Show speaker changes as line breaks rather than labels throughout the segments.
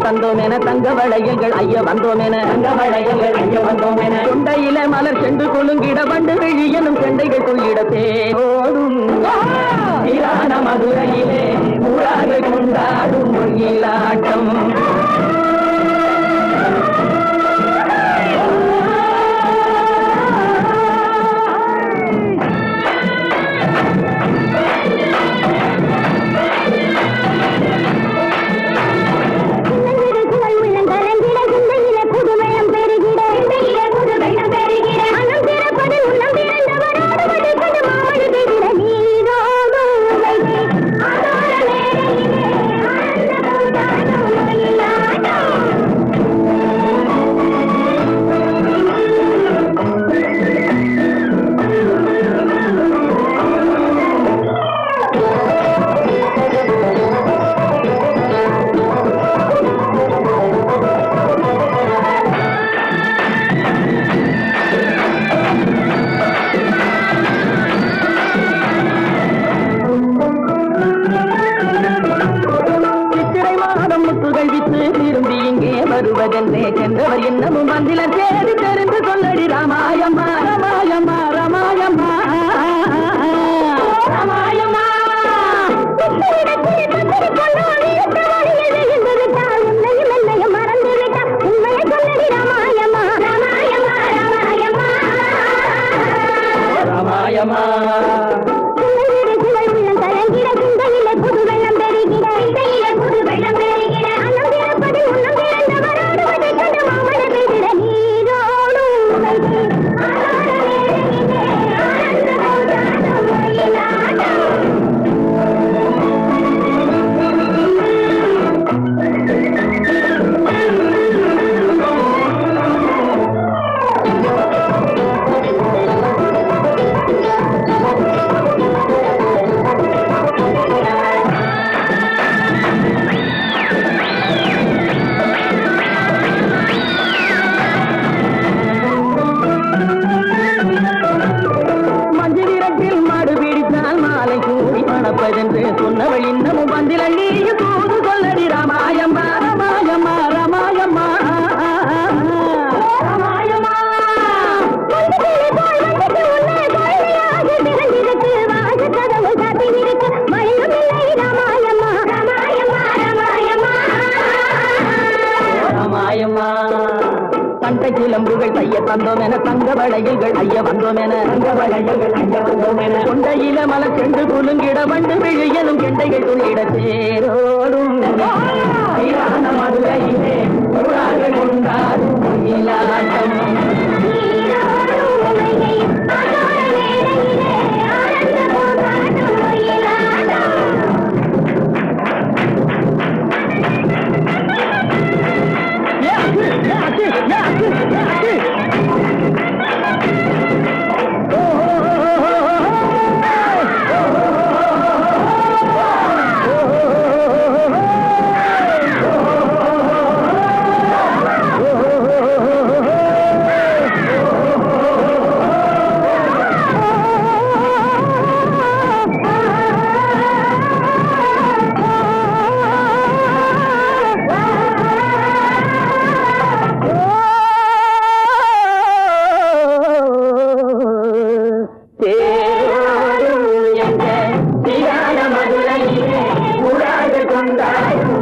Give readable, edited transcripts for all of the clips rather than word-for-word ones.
தந்தோம் என தங்க வளையல்கள் ஐய வந்தோம் என கொண்டையில மலர் சென்று கொழுங்கிட வண்டு விழியனும் செண்டைகள் கொள்ளிட தேரோடும் மதுரையிலே ஊராக கொண்டாடும் மொழியிலாட்டம் வருவதென்றே சென்றவர் இன்னமும் வந்தில சேரி தெரிந்து சொல்லடி ராமாயம்மா ராமாயம்மா ராமாயம்மா ராமாயம்மா ராமாயம்மா சொன்னவள் இன்னமும் வந்தில நீயும் தூது சொல்லடி ராமாயம்மா ராமாயம்மா ராமாயம்மா ராமாயம்மா ராமாயம்மா தண்டை கிளம்புகள் தைய தந்தோம் என தங்க வளையல்கள் ஐய வந்தோம் என கொண்டையில மலர் சென்று குலுங்கிட வண்டு விழியனும் கெண்டைகள் துணிட தேரோடும் மதுரையிலே கொண்டாடும்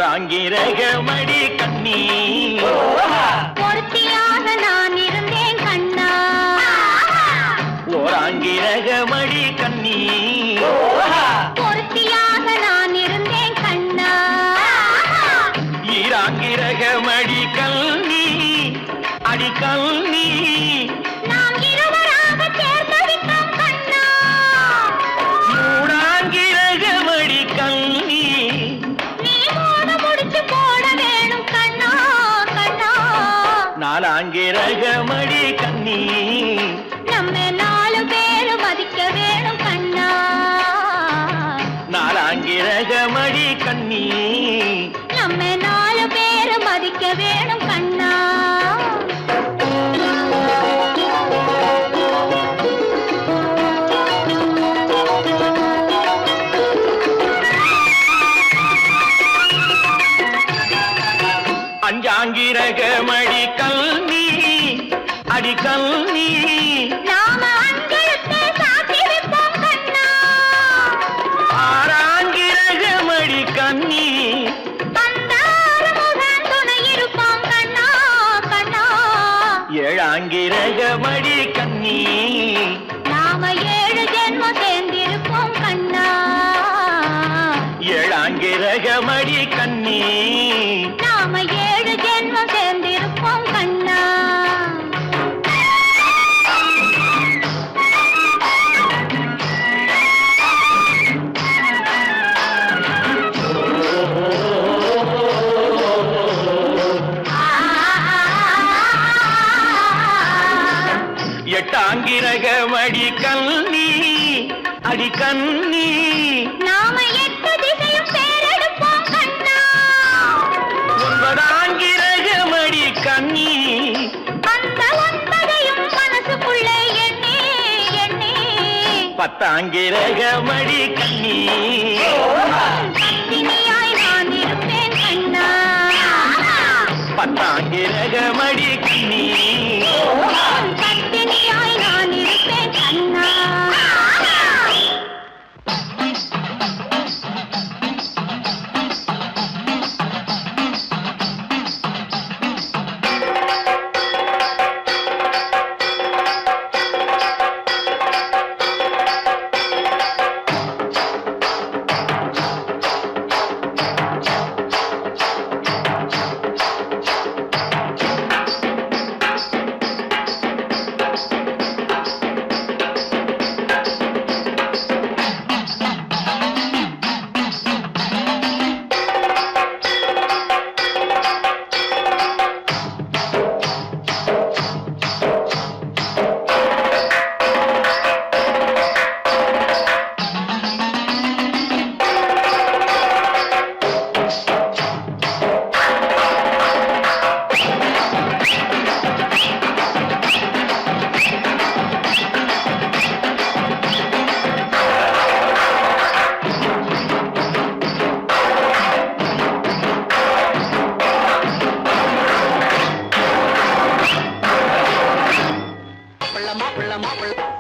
ஓராங்கிரகமடி கண்ணி
பொறுத்தியாக நான் இருந்தேன் கண்ணா.
ஓராங்கிரகமடி கண்ணி
பொறுத்தியாக நான் இருந்தேன் கண்ணா.
ஈராங்கிரகமடி கண்ணி அடி கண்ணி
நாம் இருவராக சேர்ந்தடித்தோம் கண்ணா.
நாலாங்கிரகமடி கண்ணி
நம்ம 4 பேரு மதிக்க வேணும் கண்ணா
நாலாங்கிரகமடி கண்ணி
நம்ம 4 பேரு மதிக்க வேணும் கண்ணா
அஞ்சாங்கிரகமடி கல்வி அடி கல்வி
நாம அஞ்செழுத்தை சாத்தி வைப்போம் கண்ணா
ஆறாங்கிரகமடி கண்ணி
அந்த ஆறுமுகன் துணை இருப்போம் கண்ணா கண்ணா
ஏழாங்கிரகமடி கண்ணி
நாம 7 ஜென்மம் சேர்ந்திருப்போம் கண்ணா
ஏழாங்கிரகமடி கண்ணி
நாம 7 ஜென்மம் சேர்ந்திருப்போம் கண்ணா
எட்டாங்கிரகமடி கண்ணி அடி கண்ணி
நாம 8 திசையும் பேரெடுப்போம் கண்ணா
ஒன்பதாங்கிரகமடி கண்ணி
அந்த 9ஐயும் மனசுக்குள்ளே எண்ணி எண்ணி
பத்தாங்கிரகமடி கண்ணி
பத்தினியாய் நான் இருப்பேன் கண்ணா
பத்தாங்கிரகமடி கண்ணி
பத்தினியாய் நான் இருப்பேன் கண்ணா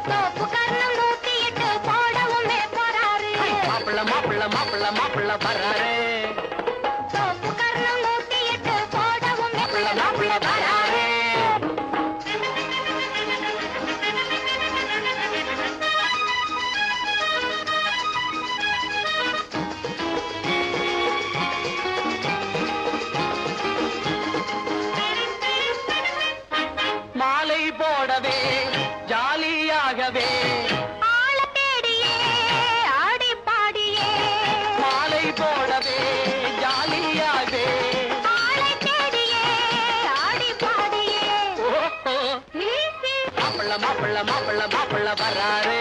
சோப்பு கர்ணம் 108 போடவுமே போறாரு சோப்பு கர்ணம் 108 போடவுமே போறாரு
மாலை போடவே ஜாலியாகவே
ஆள தேடியே ஆடி பாடியே
மாலை போடவே ஜாலியாகவே
ஆளை தேடியே ஆடி பாடியே
மாப்பிள்ள வராரு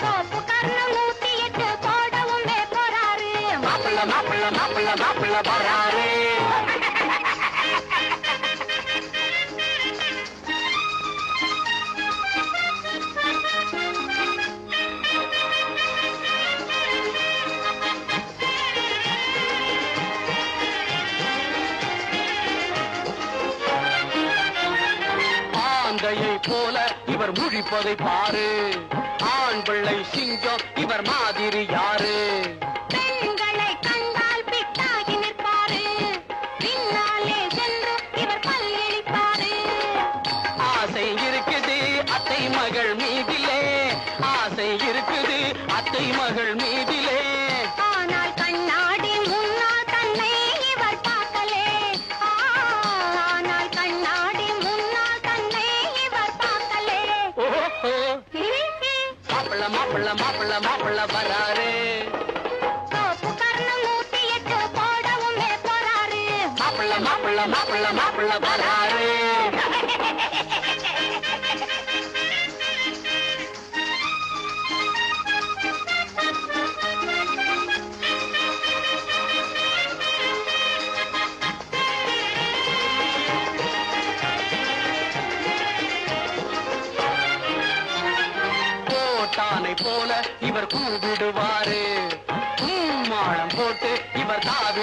சோப்பு கர்ணம் 108 போடவுமே போறாரு
மாப்பிள்ள வராரு ஆந்தையை போல இவர் முழிப்பதை பாரு ஆண் பிள்ளை சிங்கம் இவர் மாதிரி யாரு
பெண்களை கண்டால் பிட்டாகி நிற்பாரு பின்னாலே சென்று இவர் பல்லிழிப்பாரு
ஆசை இருக்குது அத்தை மகள் மீதிலே ஆசை இருக்குது அத்தை மகள் மீதிலே
ஆனால் கண்ணாடி முன்னால் தன்னை இவர் பார்க்கலே ஆனால் கண்ணாடி முன்னால் தன்னை இவர் பார்க்கலே
மாப்பிள்ள வராரு
சோப்பு கர்ணம் 108 போடவுமே போறாரு
மாப்பிள்ள வராரு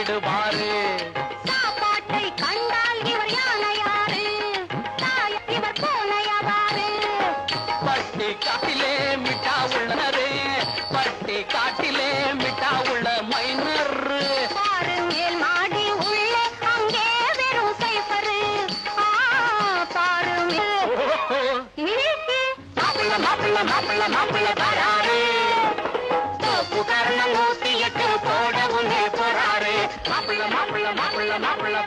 விடுவாரு.
சாப்பாட்டை கண்டால் இவர் யானையாரு, இவர் பூனையவாறு.
பட்டி காட்டிலே மிட்டா உள்ளனரே, பட்டி காட்டிலே மிட்டா உள்ள மைனர்.
பாரு மேல் மாடி உள்ளே அங்கே வெறும் சைஃபரு. பாரு
மாப்பிள்ள மாப்பிள்ள மாப்பிள்ள மாப்பிள்ள வராரு, தோப்பு கரணம் 108 போடவும் போறாரு. மாப்பிள்ள மாப்பிள்ள மாப்பிள்ள மாப்பிள்ள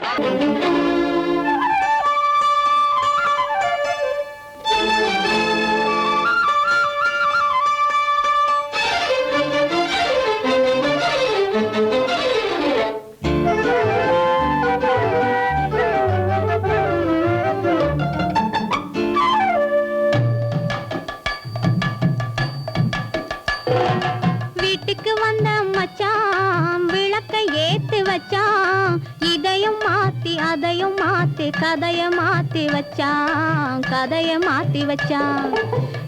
வீட்டுக்கு வந்த மச்சான் விளக்கை ஏத்தி வச்சான், இதையும் மாத்தி அதையும் மாத்தி கதைய மாத்தி வச்சான், கதைய மாத்தி வச்சான்.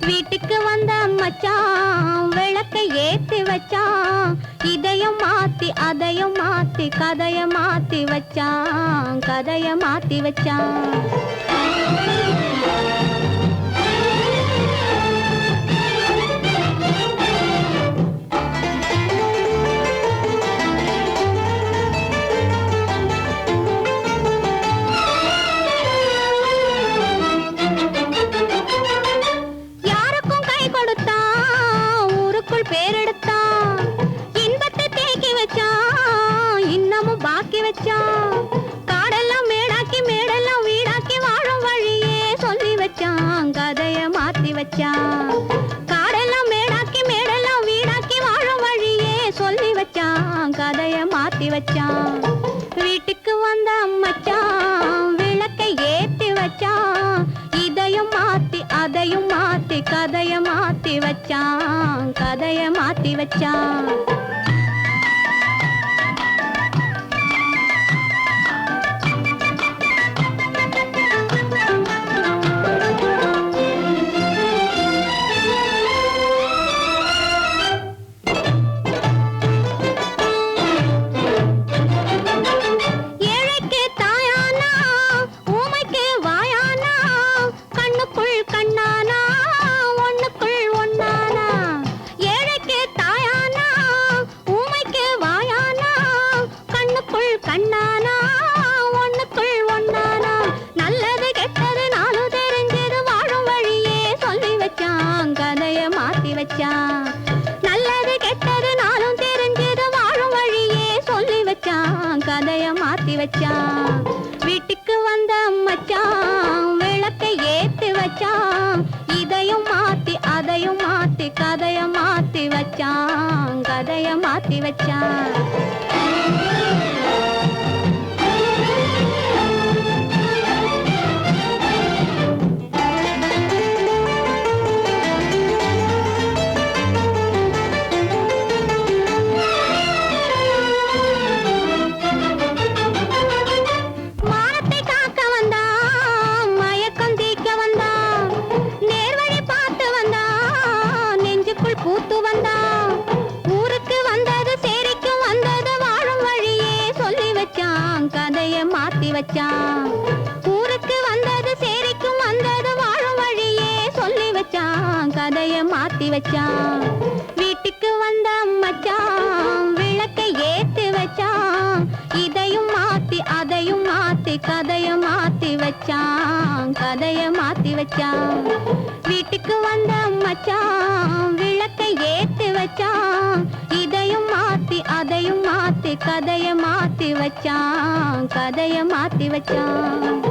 வீட்டுக்கு வந்த மச்சான் விளக்கை ஏத்தி வச்சான், இதையும் மாத்தி அதையும் மாத்தி கதைய மாத்தி வச்சான், கதைய மாத்தி வச்சான். பேரெடுத்தான், இன்பத்தை தேக்கி வச்சான், இன்னமும் பாக்கி வச்சான். காடெல்லாம் மேடாக்கி மேடெல்லாம் வீடாக்கி வாழும் வழியே சொல்லி வச்சான், கதைய மாத்தி வச்சான். காடெல்லாம் மேடாக்கி மேடெல்லாம் வீடாக்கி வாழும் வழியே சொல்லி வச்சான், கதைய மாத்தி வச்சான். வீட்டுக்கு வந்த மச்சான் விளக்கை ஏத்தி வச்சான், இதையும் மாத்தி அதையும் மாத்தி கதைய மாத்தி வச்சான், கதைய மாத்தி வச்சான். ஏழைக்கு தாயானா ஊமைக்கு வாயானா, கண்ணுக்குள் கண்ணானா ஒண்ணுக்குள் ஒண்ணானா. ஏழைக்கு தாயானா ஊமைக்கு வாயானா, கண்ணுக்குள் கண்ணானா ஒண்ணுக்குள் ஒண்ணானா. நல்லது கெட்டது நாலு தெரிஞ்சது வாழும் வழியே சொல்லி வச்சான், கதைய மாத்தி வச்சான். நல்லது கெட்டது நாளும் தெரிஞ்சது வாழும் வழியே சொல்லி வச்சான், கதைய மாத்தி வச்சான். வீட்டுக்கு வந்த மச்சான் விளக்கை ஏத்தி வச்சான், இதையும் மாத்தி அதையும் மாத்தி கதைய மாத்தி வச்சான், கதைய மாத்தி வச்சான். மானத்தை காக்க வந்தான், மயக்கம் தீக்க வந்தான், நேர்வழி பார்த்து வந்தான், நெஞ்சுக்குள் பூத்து வந்தான். ஊருக்கு வந்தது சேரிக்கு வந்தது வாழும் வழியே சொல்லி வச்சான், கதைய மாத்தி வச்சான். ஊருக்கு வந்தது சேரிக்கும் வந்தது வாழும் வழியே சொல்லி வச்சான், கதைய மாத்தி வச்சான். வீட்டுக்கு வந்த மச்சான் விளக்கை ஏத்தி வச்சான், இதையும் மாத்தி அதையும் மாத்தி கதைய மாத்தி வச்சான், கதைய மாத்தி வச்சான். வீட்டுக்கு வந்த மச்சான் விளக்கை ஏத்தி வச்சான், இதையும் மாத்தி அதையும் மாத்தி கதைய மாத்தி வச்சான், கதைய மாத்தி வச்சான்.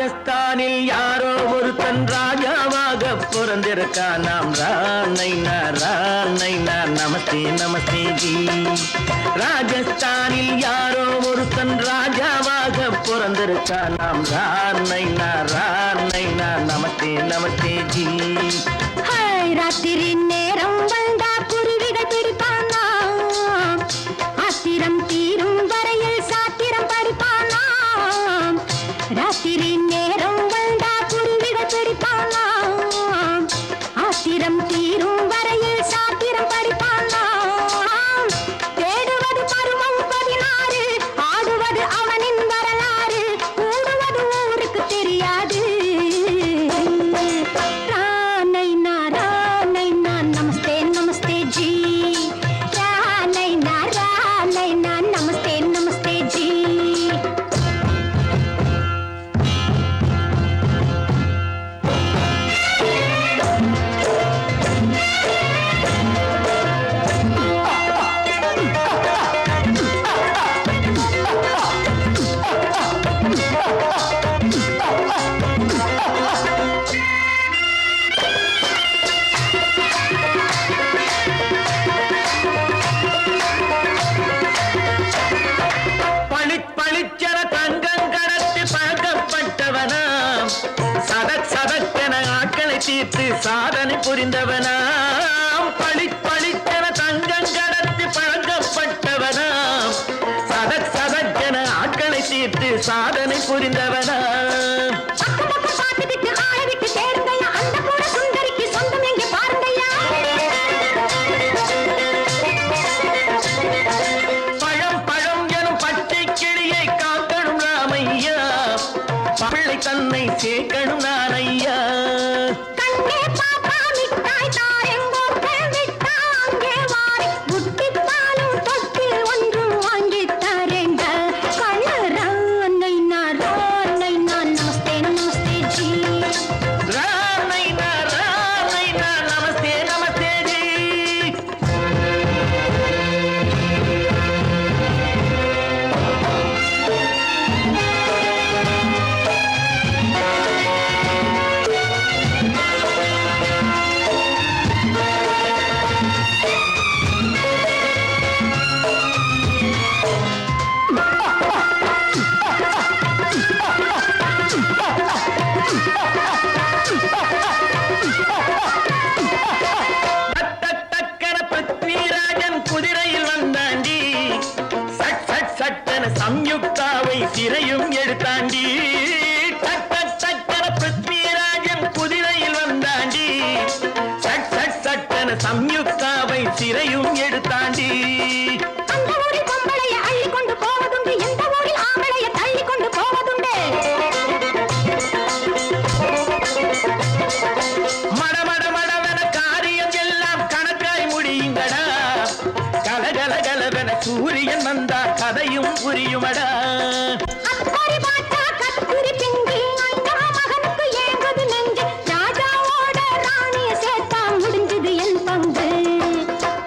ராஜஸ்தானில் யாரோ ஒருத்தன் ராஜாவாக பிறந்திருக்கான். நாம் ராணைனா நமஸ்தே நமஸ்தே ஜி. ராஜஸ்தானில் யாரோ ஒருத்தன் ராஜாவாக பிறந்திருக்கான். நாம் ராணைனா நமஸ்தே நமஸ்தே ஜி.
ராத்திரி நேரம் வந்தா குருவிகள் பிடிப்பானா, ஆத்திரம் தீரும் வரையில் சாத்திரம் படிப்பானா. ராத்திரி நேரம் வந்தா குருவிகள் பிடிப்பானா, ஆத்திரம் தீரும் வரையில் சாத்திரம் படிப்பானா. தேடுவது பருவம் 16, ஆடுவது அவனின் வரலாறு, கூடுவது ஊருக்கு தெரியாது. நமஸ்தே நமஸ்தே ஜி. நமஸ்தே நமஸ்தே ஜி.
பளிச்சென தங்கம் கடத்தி பழக்கப்பட்டவனாம். சதக்கென ஆட்களை தீர்த்து சாதனை புரிந்தவனாம். பளிச்சென தங்கம் கடத்தி பழக்கப்பட்டவனாம். சதக்கென ஆட்களை தீர்த்து சாதனை புரிந்தவனாம். தன்னை சேர்க்கணும் நான் ஐயா.
கண்ணே பாப்பா மிட்டாய் தாயங்கோ விட்டா அங்கே வாரி புட்டிப்பாலும் தொட்டு ஒன்று வாங்கி தரேங்க. கண்ணு ராணைனா நமஸ்தே நமஸ்தே ஜி.
ராணைனா நமஸ்தே நமஸ்தே ஜி. சம்யுக்தாவை சிறையும் எடுத்தாண்டி. பிருத்விராஜன் குதிரையில் வந்தாண்டி. சட்டன சம்யுக்தாவை சிறையும் எடுத்தாண்டி.
அந்த ஊரில் பொம்பளைய அள்ளி கொண்டு போவதுண்டு, எந்த ஊரில் ஆம்பளைய தள்ளி கொண்டு போவதுண்டு.
மடமடவென காரியம் எல்லாம் கணக்காய் முடியுங்கடா. கலகலகலவென சூரியன் வந்தா கதையும் புரியுமடா.
அக்கறை பாட்டா கத்திரி பிங்கி அந்த மகனுக்கு ஏங்குது நெஞ்சு. ராஜாவோட ராணிய சேர்த்தா முடிஞ்சது என் பங்கு.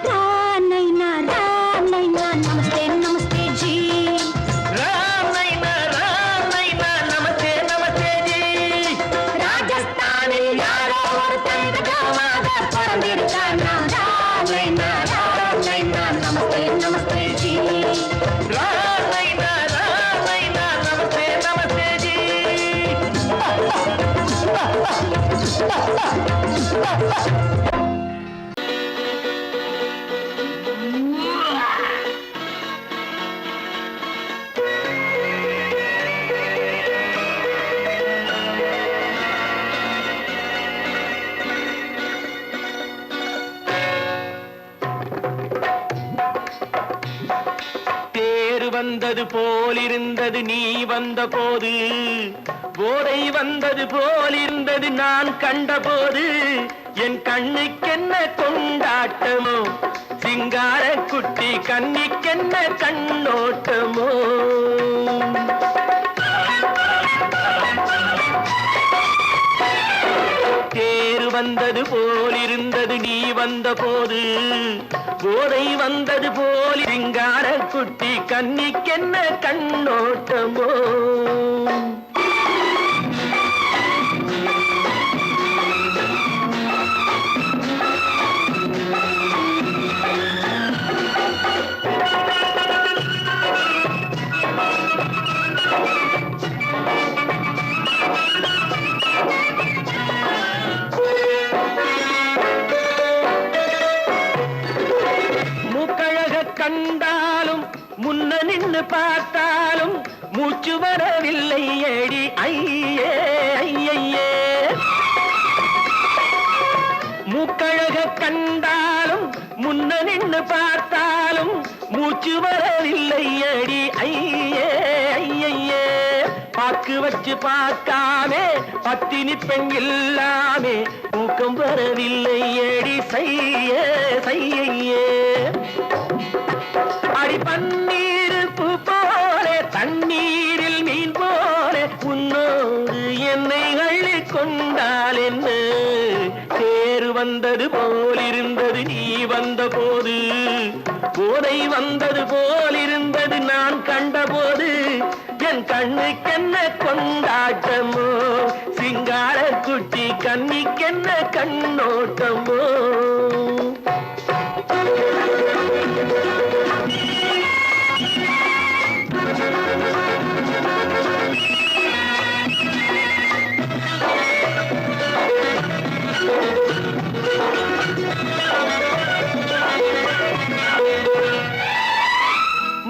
ராணைனா நமஸ்தே நமஸ்தே ஜி.
ராணைனா நமஸ்தே நமஸ்தே ஜி.
ராஜஸ்தானில் யாரோ ஒருத்தன் ராஜாவாக பிறந்திருக்கான். ராணைனா நமஸ்தே நமஸ்தே ஜி.
ராணைனா நமஸ்தே நமஸ்தே ஜி. வந்தது போலிருந்தது நீ வந்த போது, போதை வந்தது போலிருந்தது நான் கண்டபோது. என் கண்ணுக்கென்ன கொண்டாட்டமோ, சிங்கார குட்டி கண்ணிக்கென்ன கண்ணோட்டமோ. தேர் வந்தது போலிருந்தது நீ வந்த போது, போதை வந்தது போல் சிங்கார குட்டி கண்ணிக்கென்ன கண்ணோட்டமோ. முன்ன நின்னு பார்த்தாலும் மூச்சு வரவில்லை ஏடி ஐயே ஐயே மூக்கழக கண்டாலும் முன்ன நின்னு பார்த்தாலும் மூச்சு வரவில்லை அடி ஐயே ஐயே பாக்கு வச்சு பார்க்காமே பத்தினி பெண் இல்லாமே தூக்கம் வரவில்லை அடி செய்யே செய்யே அடி பன்னீர் பூ போல தண்ணீரில் மீன் போல உன்னோடு என்னை அள்ளி கொண்டால் என்ன தேர் வந்தது போலிருந்தது நீ வந்த போது போதை வந்தது போலிருந்தது நான் கண்டபோது என் கண்ணுக்கென்ன கொண்டாட்டமோ சிங்கார குட்டி கண்ணிக்கென்ன கண்ணோட்டமோ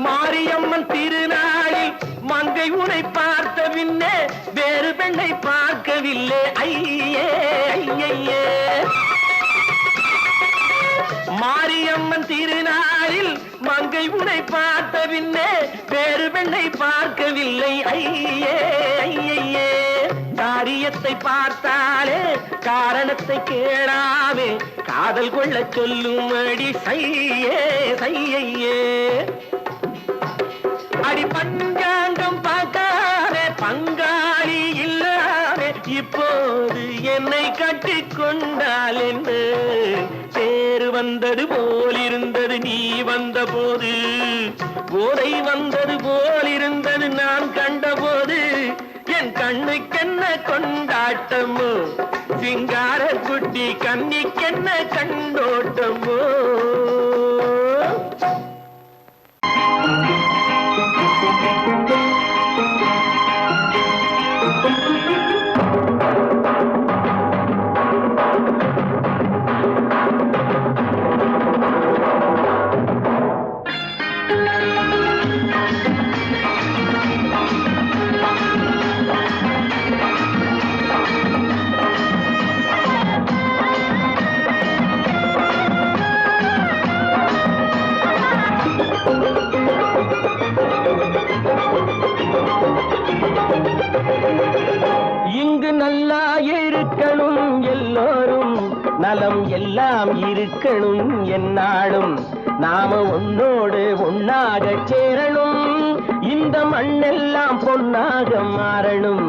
மாரியம்மன் திருநாளில் மங்கை உனை பார்த்த பின்னே வேறு பெண்ணை பார்க்கவில்லை ஐயே ஐயே மாரியம்மன் திருநாளில் மங்கை உனை பார்த்த பின்னே வேறு பெண்ணை பார்க்கவில்லை ஐயே ஐயே காரியத்தை பார்த்தாலே காரணத்தை கேளாமே காதல் கொள்ள சொல்லும் அடி செய்யே செய்யே அடி பஞ்சாங்கம் பார்க்காதே பங்காளி இல்லாமே இப்போது என்னை கட்டி கொண்டால் என்று தேர் வந்தது போலிருந்தது நீ வந்த போது போதை வந்தது போலிருந்தது நான் கண்டபோது என் கண்ணுக்கென்ன கொண்டாட்டமோ சிங்கார குட்டி கண்ணிக்கென்ன கண்டோட்டமோ நல்லா இருக்கணும் எல்லோரும் நலம் எல்லாம் இருக்கணும் என்னாலும் நாம உன்னோடு ஒன்னாக சேரணும் இந்த மண்ணெல்லாம் பொன்னாக மாறணும்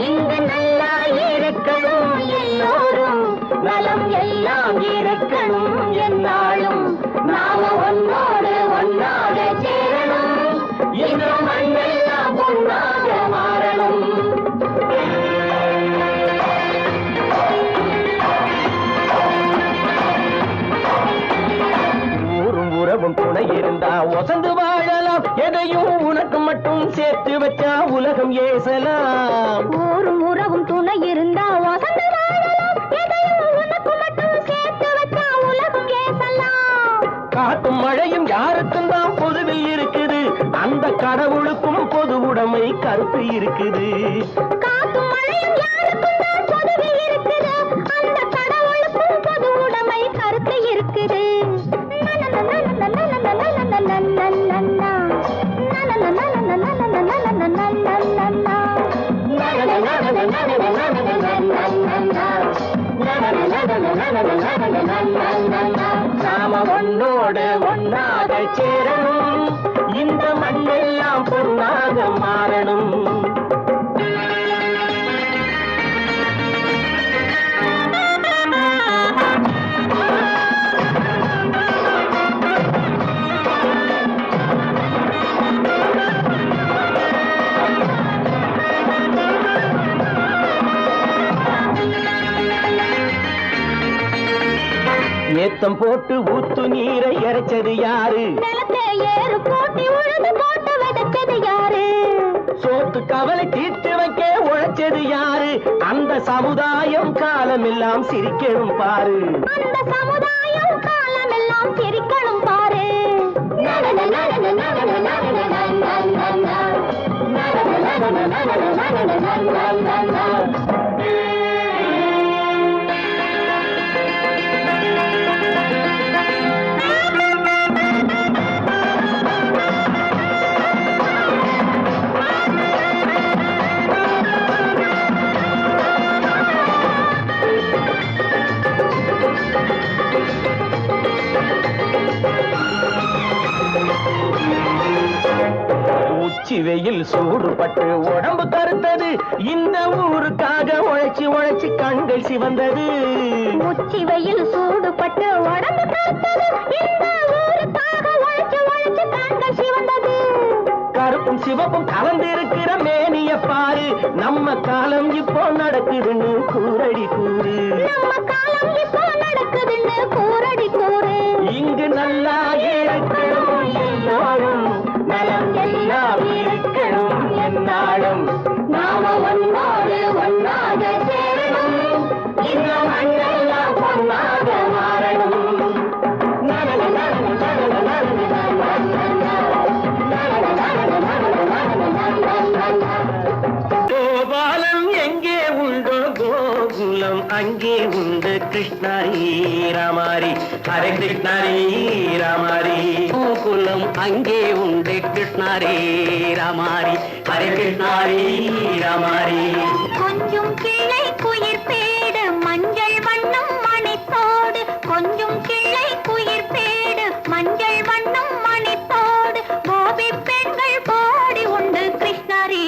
இங்கு நல்லா இருக்கணும் எல்லோரும் நலம் எல்லாம் இருக்கணும் என்னாலும் நாம உன்னோடு ஒன்னாக சேரணும் இந்த மண்ணெல்லாம் பொன்னாக மாறணும் உறவும் துணை இருந்தா வசந்து வாழலாம் எதையும் உனக்கு மட்டும் சேர்த்து வச்சா உலகம் ஏசலாம்
ஊரும் உறவும் துணை இருந்தா வசந்து வாழலாம் எதையும் உனக்கு மட்டும் சேர்த்து வச்சா உலகம் ஏசலாம்
காத்தும் மழையும் யாருக்கும் தான் பொதுவில் இருக்குது அந்த கடவுளுக்கும் பொது உடைமை கருத்து இருக்குது
காத்தும் மழையும் யாருக்கும் தான் பொதுவில் இருக்குது அந்த கடவுளுக்கும் பொது உடைமை கருத்து இருக்குது
நாம ஒன்னோடு ஒன்னாக சேரணும் இந்த மண்ணெல்லாம் பொன்னாக மாறணும் ஏத்தம் போட்டு ஊத்து நீரை இறைச்சது யாரு
நிலத்தை ஏறு போட்டி உழுது போட்டு விதைச்சது யாரு
சோத்து கவலை தீர்த்து வைக்க உழைச்சது யாரு அந்த சமுதாயம் காலமெல்லாம் சிரிக்கணும் பாரு
அந்த சமுதாயம் காலமெல்லாம் சிரிக்கணும் பாரு
உச்சி வெயில் சூடுபட்டு உடம்பு கருத்தது, இந்த ஊருக்காக உழைச்சு உழைச்சு கண்கள் சிவந்தது.
உச்சி வெயில் சூடுபட்டு உடம்பு கருத்தது, இந்த ஊருக்காக உழைச்சு உழைச்சு கண்கள் சிவந்தது.
கருப்பும் சிவப்பும் கலந்திருக்கிற மேனிய பாரு, நம்ம காலம் இப்போ நடக்குதுன்னு கூரடி கூறு.
நம்ம காலம் இப்போ நடக்குதுன்னு கூரடி கூறு.
இங்கு நல்லா இருக்கணும் எல்லாரும், நலம் எல்லாம் இருக்கணும் என்னாலும்.
நாம ஒன்னோடு ஒன்னாக சேரணும், இந்த மண்ணெல்லாம் பொன்னாக மாறணும்.
கோபாலம் எங்கே உண்டோ கோகுலம் அங்கே உண்டு, கிருஷ்ணாரி ராமாரி ஹரே கிருஷ்ணாரி ராமாரி.
கோகுலம் அங்கே உண்டு, கிருஷ்ணாரே ராமாரி ஹரே கிருஷ்ணாரி ராமாரி.
கொஞ்சம் கிளை குயிர் பேடு மஞ்சள் வண்ணம் மணித்தோடு, கொஞ்சம் கிளை குயிர் பேடு மஞ்சள் வண்ணம் மணித்தோடு, கோபி பெண்கள் போடி உண்டு, கிருஷ்ணாரி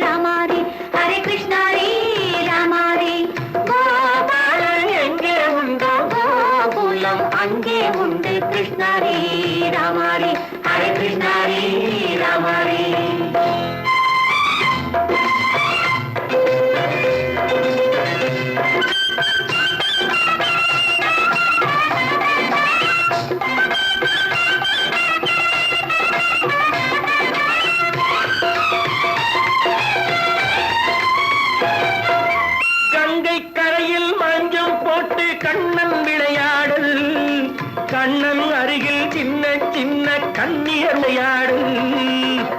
ராமாரி ஹரே கிருஷ்ணாரி ராமாரி. கோபாலன் எங்கே உண்டோ கோகுலம் அங்கே உண்டு, கிருஷ்ணாரி ராமாரி ஹரே கிருஷ்ணாரி ராமாரி.
கங்கை கரையில் மஞ்சம் போட்டு கண்ணன் விளையாடல், கண்ணன் அருகில் சின்ன சின்ன கண்ணியர் விளையாடல்.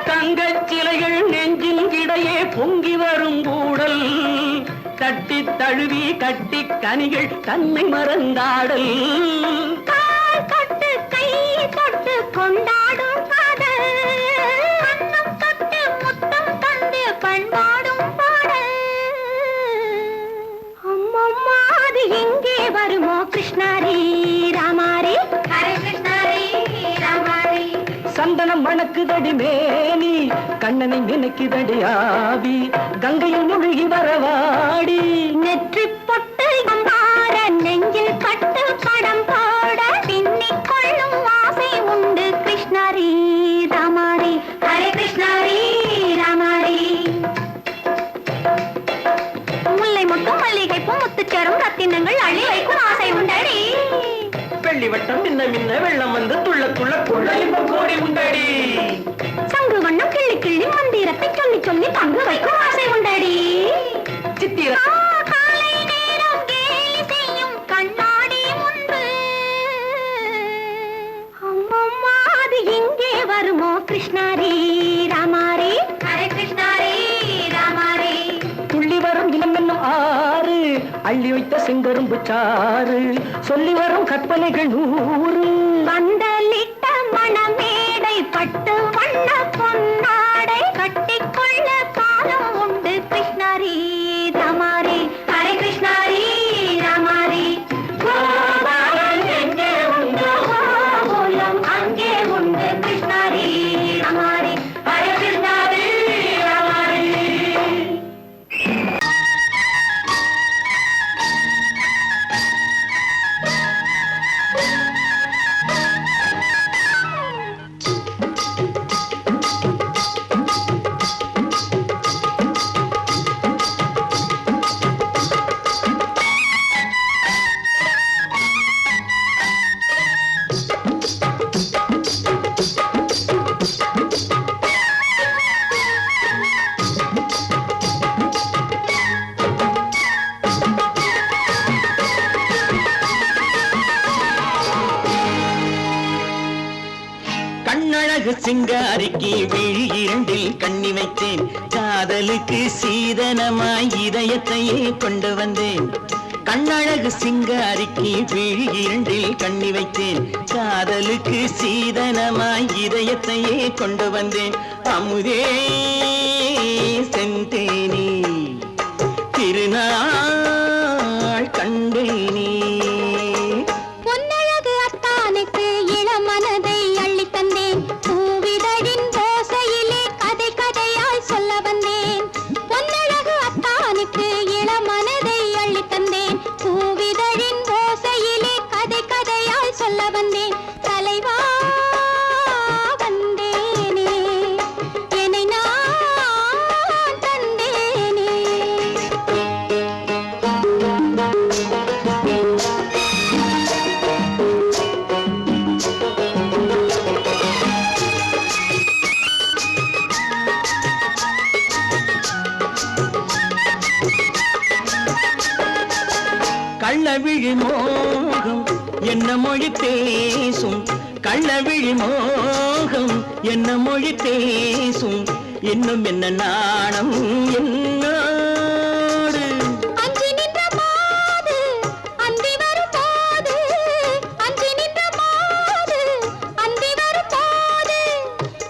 தங்கச் சிலைகள் நெஞ்சின் இடையே பொங்கி வரும் கூடல், தட்டி தழுவி கட்டி கனிகள் தன்னை மறந்தாடல்.
கால் தொட்டு கை தொட்டு கொண்டாடும் காதல், கண்ணம் தொட்டு முத்தம் தந்து பண்பாடும் பாடல். அம்மம்மா அது எங்கே வருமோ, கிருஷ்ணாரி ராமாரி ஹரே கிருஷ்ணாரி ராமாரி.
சந்தனம் மணக்குதடி மேனி, கண்ணனை நினைக்குதடி ஆவி, கங்கையில் முழுகி வரவாடி.
நெற்றி பொட்டு மாற நெஞ்சில் பட்டு படம் போட, பின்னிக் கொள்ளும் ஆசை உண்டு, கிருஷ்ணாரி ராமாரி ஹரே கிருஷ்ணாரி ராமாரி. முல்லை மொட்டும் மல்லிகை பூ முத்துச்சரம் ரத்தினங்கள் அள்ளி வைக்கும் ஆசை உண்டடி.
வெள்ளி வட்டம் மின்ன மின்ன வெள்ளம் வந்து துள்ள துள்ள கொள்ள இன்பம் கோடி உண்டடி.
சங்கு வண்ணம் கிள்ளி கிள்ளி மந்திரத்தை சொல்லி சொல்லி பங்கு வைக்கும் ஆசை உண்டடி.
சித்திர
காலை நேரம் கேலி செய்யும் கண்ணாடி முன்பு, அம்மம்மா அது எங்கே வருமோ, கிருஷ்ணாரி ராமாரி ஹரே கிருஷ்ணாரி ராமாரி.
துள்ளி வரும் இனம் என்னும் ஆறு, அள்ளி வைத்த செங்கரும்பு சாறு, சொல்லி வரும் கற்பனைகள் 100.
பந்தலிட்ட மணமேடை பட்டு வண்ண பொன்னாடை, கட்டிக்கொள்ள காலம் உண்டு, கிருஷ்ணாரி ராமாரி ஹரே கிருஷ்ணாரி ராமாரி. கோபாலன் எங்கே உண்டோ கோகுலம் அங்கே உண்டு, கிருஷ்ணாரி ராமாரி ஹரே கிருஷ்ணாரி ராமாரி.
சிங்காரிக்கு விழி இரண்டில் கண்ணி வைத்தேன் காதலுக்கு சீதனமாய் இதயத்தையே கொண்டு வந்தேன் கண்ணழகு சிங்காரிக்கு விழி இரண்டில் கண்ணி வைத்தேன் காதலுக்கு சீதனமாய் இதயத்தையே கொண்டு வந்தேன் அமுதே செந்தேனே திருநாள் கண்டேனே
பொன்னழகு அத்தானுக்கு இளமனதை அள்ளித் தந்தேன் பூவிதழின் ஓசையிலே கதை கதையாய் சொல்ல வந்தேன் பொன்னழகு அத்தானுக்கு இளமனதை அள்ளித் தந்தேன் பூவிதழின் ஓசையிலே கதை கதையாய் சொல்ல வந்தேன் தலைவா வந்தேனே என்னை நான் தந்தேனே
கள்ளவிழி மோகம் என்ன மொழி பேசும் கள்ளவிழி மோகம் என்ன மொழி பேசும் இன்னும் என்ன நாணம் என்னோடு
அஞ்சி நின்ற மாது அந்தி வரும் போது அஞ்சி நின்ற மாது அந்தி வரும் போது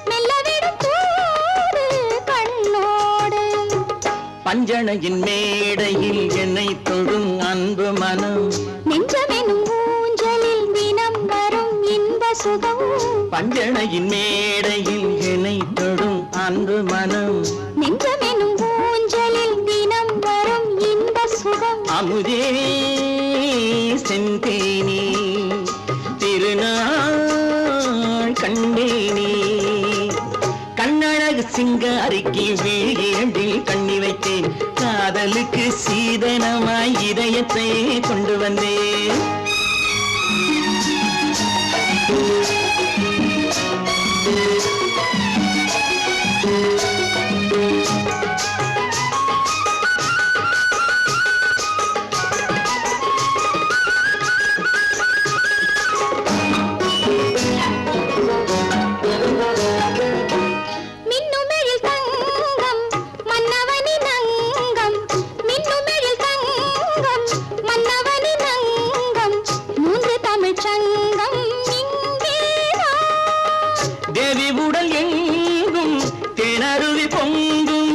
மெல்ல விடும் கூடு கண்ணோடு
பஞ்சணையின் மேடையில் என்னை தொடும் அன்பு மனம்
நெஞ்சமெனும் ஊஞ்சலில் தினம் வரும் இன்ப சுகம்
பஞ்சணையின் மேடையில் என்னை தொடும் அன்பு மனம்
நெஞ்சமெனும் ஊஞ்சலில் தினம் வரும் இன்ப சுகம்
அமுதே செந்தேனே திருநாள் கண்டேனே கண்ணழகு சிங்காரிக்கு விழியண்டில் கண்ணி வைத்தேன் காதலுக்கு சீதனமாய் இதயத்தை கொண்டு வந்தேன்
மின்னுமெழில் தங்கம் மன்னவனின் அங்கம் மின்னுமெழில் தங்கம் மன்னவனின் அங்கம் மூன்று தமிழ்ச் சங்கம் இங்கேதான்
தேவி உடல் எங்கும் தேனருவி பொங்கும்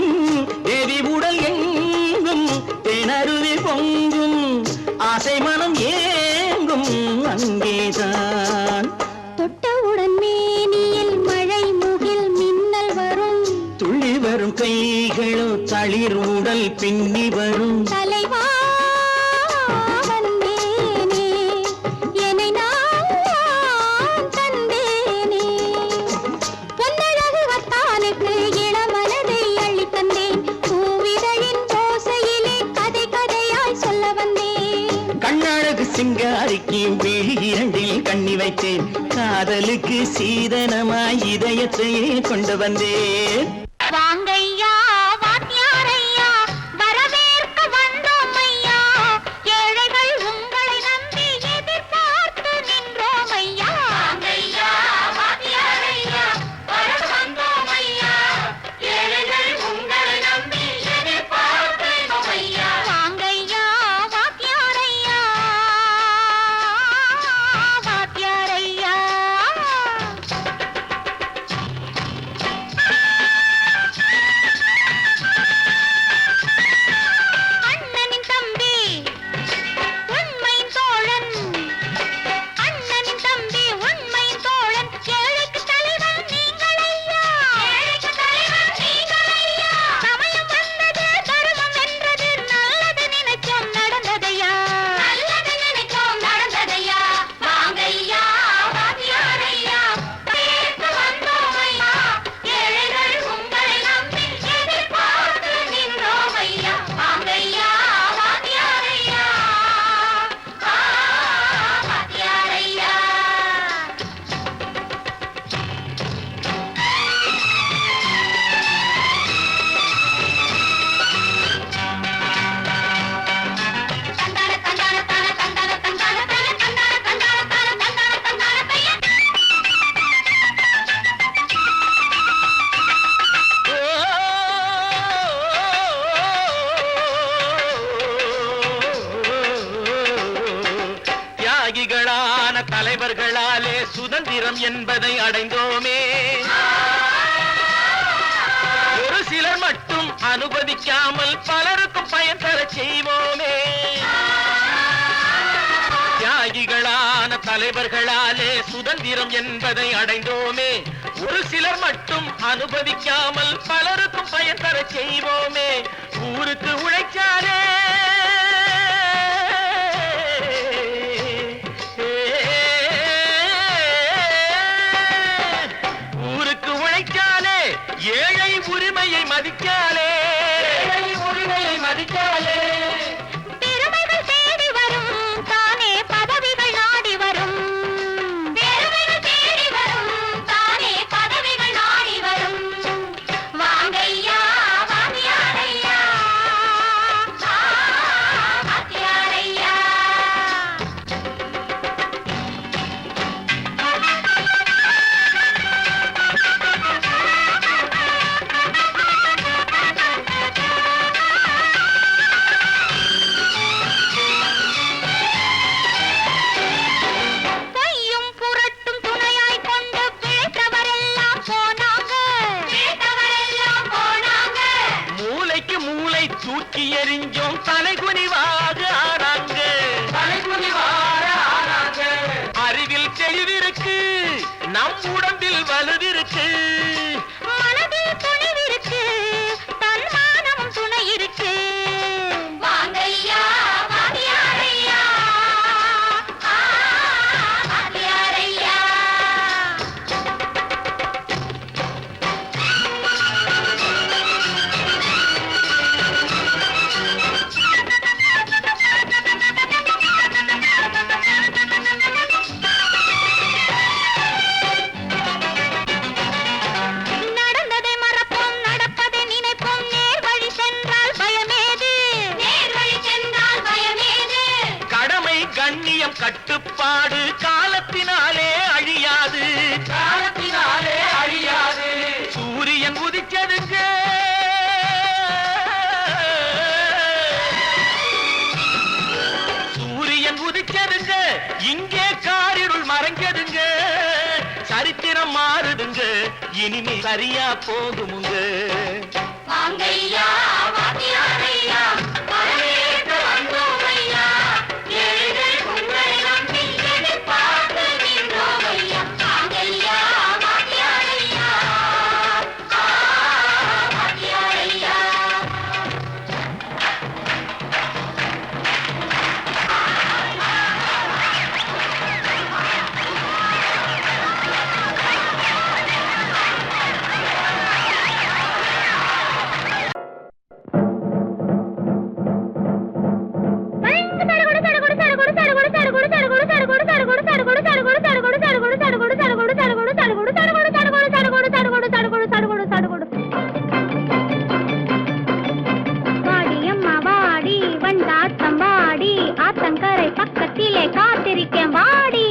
தேவி உடல் எங்கும் தேனருவி பொங்கும் ஆசை மனம் ஏங்கும் அங்கேதான்
தொட்டவுடன் மேனியில் மழை முகில் மின்னல் வரும்
துள்ளி வரும் கைகளோ தளிர் உடல் பின்னி வரும்
தலைவா வந்தேனே என்னை நான் தந்தேனே பொன்னழகு அத்தானுக்கு இளமனதை அள்ளித் தந்தேன் பூவிதழின் ஓசையிலே கதை கதையாய் சொல்ல வந்தேன்
கண்ணழகு சிங்காரிக்கு விழி இரண்டில் கண்ணி வைத்தேன் காதலுக்கு சீதனமாய் இதயத்தையே கொண்டு வந்தேன்
வாங்கையா வாத்தியாரையா வரவேற்க வந்தோம் ஐயா ஏழைகள் உங்களை நம்பி எதிர்பார்த்து நின்றோம் ஐயா வாங்கையா வாத்தியாரையா வரவேற்க வந்தோம் ஐயா ஏழைகள் உங்களை நம்பி எதிர்பார்த்து நின்றோம் ஐயா வாங்கையா வாத்தியாரையா வாத்தியாரையா
சுதந்திரம் என்பதை அடைந்தோமே ஒரு சிலர் மட்டும் அனுமதிக்காமல் பலருக்கும் பயன் தர செய்வோமே தியாகிகளான தலைவர்களாலே சுதந்திரம் என்பதை அடைந்தோமே ஒரு சிலர் மட்டும் அனுமதிக்காமல் பலருக்கும் பயன் தர செய்வோமே ஊருக்கு உழைச்சாலே ஊருக்கு உழைச்சாலே ஏழை உரிமையை மதிக்காலே உரிமையை மதிக்காலே
பெருமைகள் தேடி வரும் தானே பதவிகள் நாடி வரும் பெருமைகள் தேடி வரும் தானே பதவிகள் நாடி வரும் வாங்கையா வாங்கியாரையா வாங்கியாரையா பொய்யும் புரட்டும் துணையாய் கொண்டு பிழைத்தவரெல்லாம் போனாங்க பிழைத்தவரெல்லாம் போனாங்க
மூளைக்கு மூளை தூக்கி எறிஞ்சோம் தலைகுனிவாக ஆனாங்க தலைகுனிவாக ஆனாங்க அறிவில் தெளிவிருக்கு நம் உடம்பில் வலுவிருக்கு
மனதில் துணிவிருக்கு தன்மானமும் துணை இருக்கு வாங்கையா வாங்கியாரையா வாங்கியாரையா நடந்ததை மறப்போம் நடப்பதை நினைப்போம் நேர் வழி சென்றால் பயமேது நேர் வழி சென்றால் பயமேது
கடமை கண்ணியம் கட்டுப்பாடு காலத்தினாலே அழியாது காலத்தினாலே அழியாது சூரியன் உதிச்சதுங்க சூரியன் உதிச்சதுங்க இங்கே காரிருள் மறைஞ்சதுங்க சரித்திரம் மாறுதுங்க இனிமே சரியா போகுமுங்க
வாங்கையா வாங்கியாரையா வரவேற்க வந்தோமையா ஏழைகள் உங்களை நம்பி எதிர்பார்த்து நின்றோமையா வாங்கையா வாங்கியாரையா வாங்கியாரையா வாடியம்மா வாடி வண்டாட்டம் வாடி ஆத்தங்கரை பக்கத்திலே காத்திருக்கேன் வாடி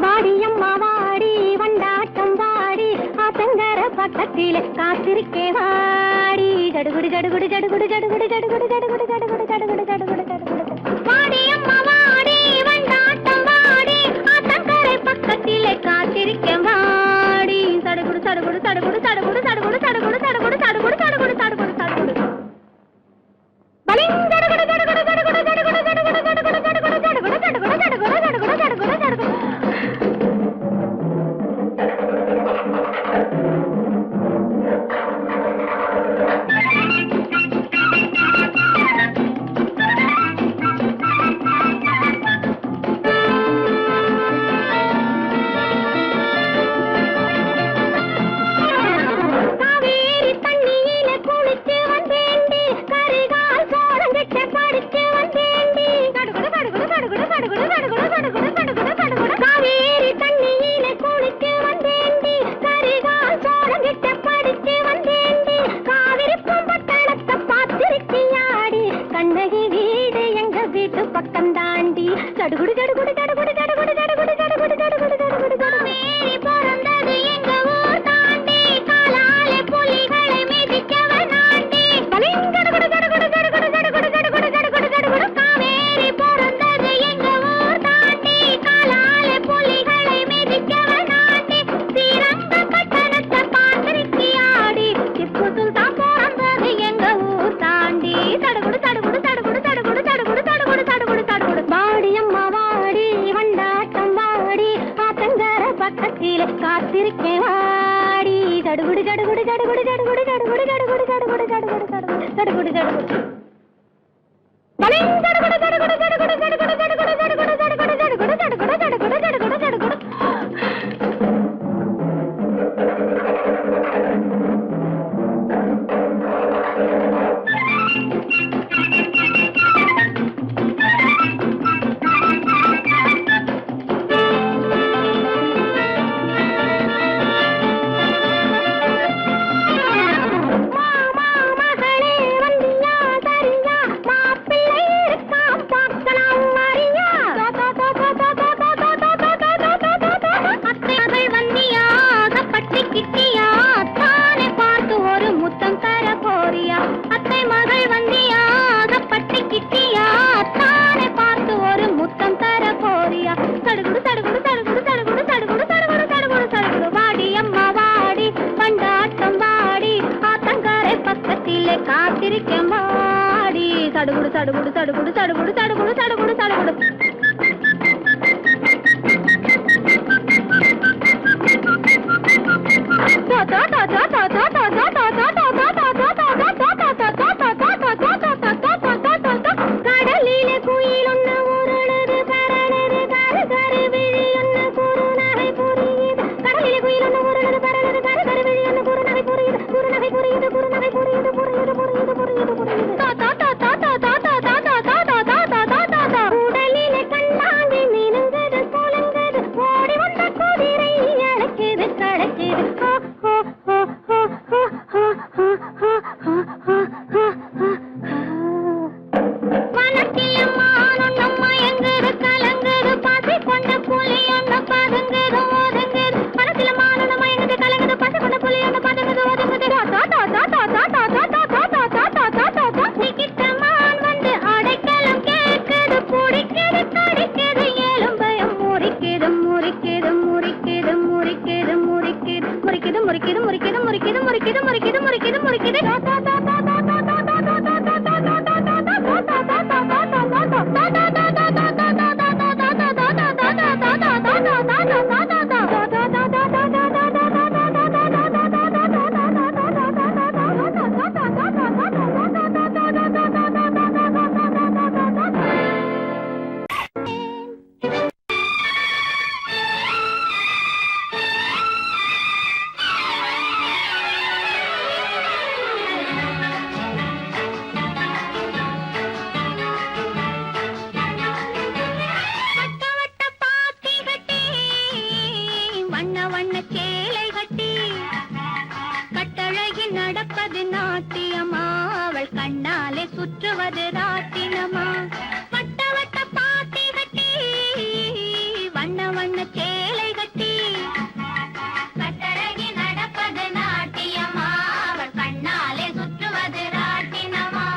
வாடியம்மா வாடி வண்டாட்டம் வாடி ஆத்தங்கரை பக்கத்திலே காத்திருக்கே வாடி ஜடுகுடு ஜடுகுடு ஜடுகுடு ஜடுகுடு ஜடுகுடு ஜடுகுடு ஜடுகுடு ஜடுகுடு ஜடுகுடு ஜடுகுடு வாடியம்மா வாடி வண்டாட்டம் வாடி ஆத்தங்கரை பக்கத்திலே காத்திருக்கேன் வாடி சடுகுடு சடுகுடு சடுகுடு சடுகுடு சடுகுடு சடுகுடு சடுகுடு சடுகுடு சடுகுடு சடுகுடு சடுகுடு பலிங் சடுகுடு சடுகுடு சடுகுடு சடுகுடு சடுகுடு சடுகுடு சடுகுடு சடுகுடு சடுகுடு சடுகுடு சடுகுடு சடுகுடு சடுகுடு காவேரி தண்ணியில குளி காத்திருக்கேன் வாடி ஜடுகுடு ஜடுகுடு ஜடுகுடு ஜடுகுடு ஜடுகுடு ஜடுகுடு ஜடுகுடு ஜடுகுடு ஜடுகுடு ஜடுகுடு ஜடுகுடு காத்திருக்கேன் வாடி சடுகுடு சடுகுடு சடுகுடு சடுகுடு சடுகுடு சடுகுடு சடுகுடு கடலிலே குயில் ஒன்று உருளுது பரளுது கரு கரு விழி ஒன்று குறுநகை புரியுது கடலிலே குயில் ஒன்று உருளுது பரளுது கரு கரு விழி ஒன்று குறுநகை புரியுது குறுநகை புரியுது குறுநகை புரியுது புரியுது புரியுது புரியுது புரியுது உடலிலே கண்ணாங்கி மினுங்குது குலுங்குது ஓடி வந்த குதிரை அழைக்குது கடைக்குது வனத்தில மானொன்னு மயங்குது கலங்குது பசி கொண்ட புலி ஒன்று பதுங்குது ஒதுங்குது வனத்தில மானொன்னு மயங்குது கலங்குது பசி கொண்ட புலி ஒன்று பதுங்குது ஒதுங்குது நிக்கிட்டமான் வந்து அடைக்கலம் கேட்குது பிடிக்குது கடிக்குது ஏலும் பயம் முறிக்குது முறிக்குது முறிக்குது முறிக்குது முறிக்குது முறிக்குது முறிக்குது முறிக்குது முறிக்குது முறிக்குது முறிக்குது முறிக்குது முறிக்குது நடப்பது நாட்டியமா அவள் கண்ணாலே சுற்றுவது ராட்டினமா வட்ட வட்ட பாத்தி கட்டி வண்ண வண்ண சேலை கட்டி கட்டழகி நடப்பது நாட்டியமா அவள் கண்ணாலே சுற்றுவது ராட்டினமா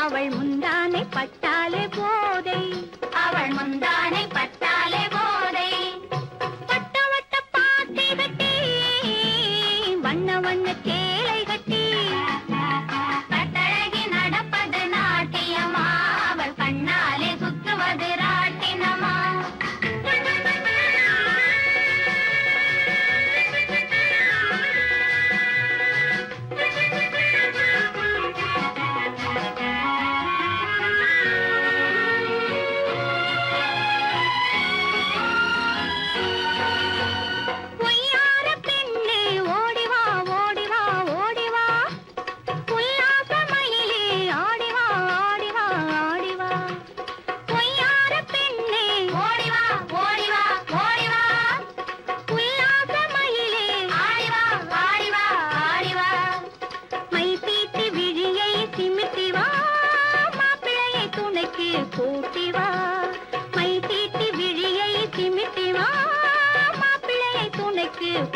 அவள் முந்தானை பட்டாலே போதை அவள் முந்தானை பட்டாலே போதை வட்ட வட்ட பாத்தி கட்டி வண்ண வண்ண சேலை கட்டி கட்டழகி நடப்பது நாட்டியமா அவள் கண்ணாலே சுற்றுவது ராட்டினமா பொய்யார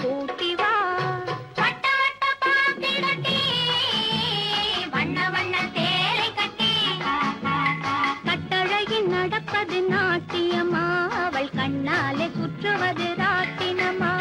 கூட்டி வா வட்ட வட்ட பாத்தி கட்டி வண்ண வண்ண சேலை கட்டி கட்டழகில் நடப்பது நாட்டியமா அவள் கண்ணாலே சுற்றுவது ராட்டினமா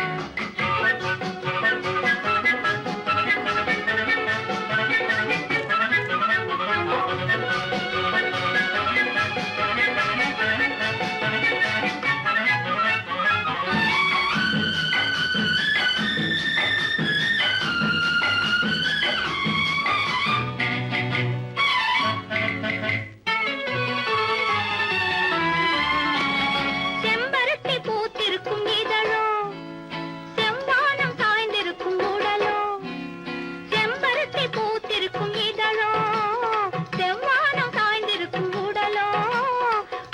செம்பருத்தி பூத்திருக்கும் இதழோ செம்பானம் சாய்ந்திருக்கும் உடலோ செம்பருத்தி பூத்திருக்கும் இதழோ செவ்வானம் சாய்ந்திருக்கும் உடலோ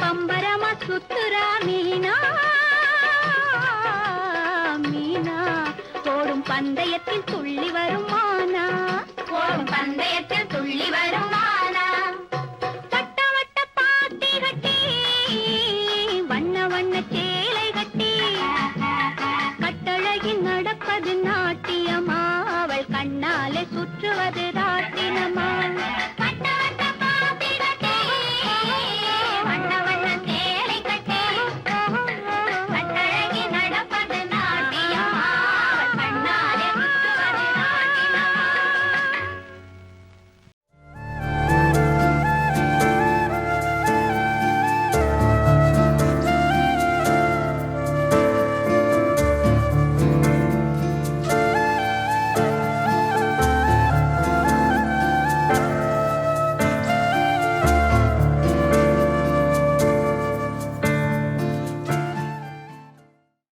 பம்பரமா சுத்துரா மீனா மீனா ஓடும் பந்தயத்தில் துள்ளி வரும் மானா ஓடும் பந்தயத்தில் துள்ளி வரும் மானா வட்ட வட்ட பாத்தி கட்டி வண்ண வண்ண சேலை கட்டி கட்டழகில் நடப்பது நாட்டியமா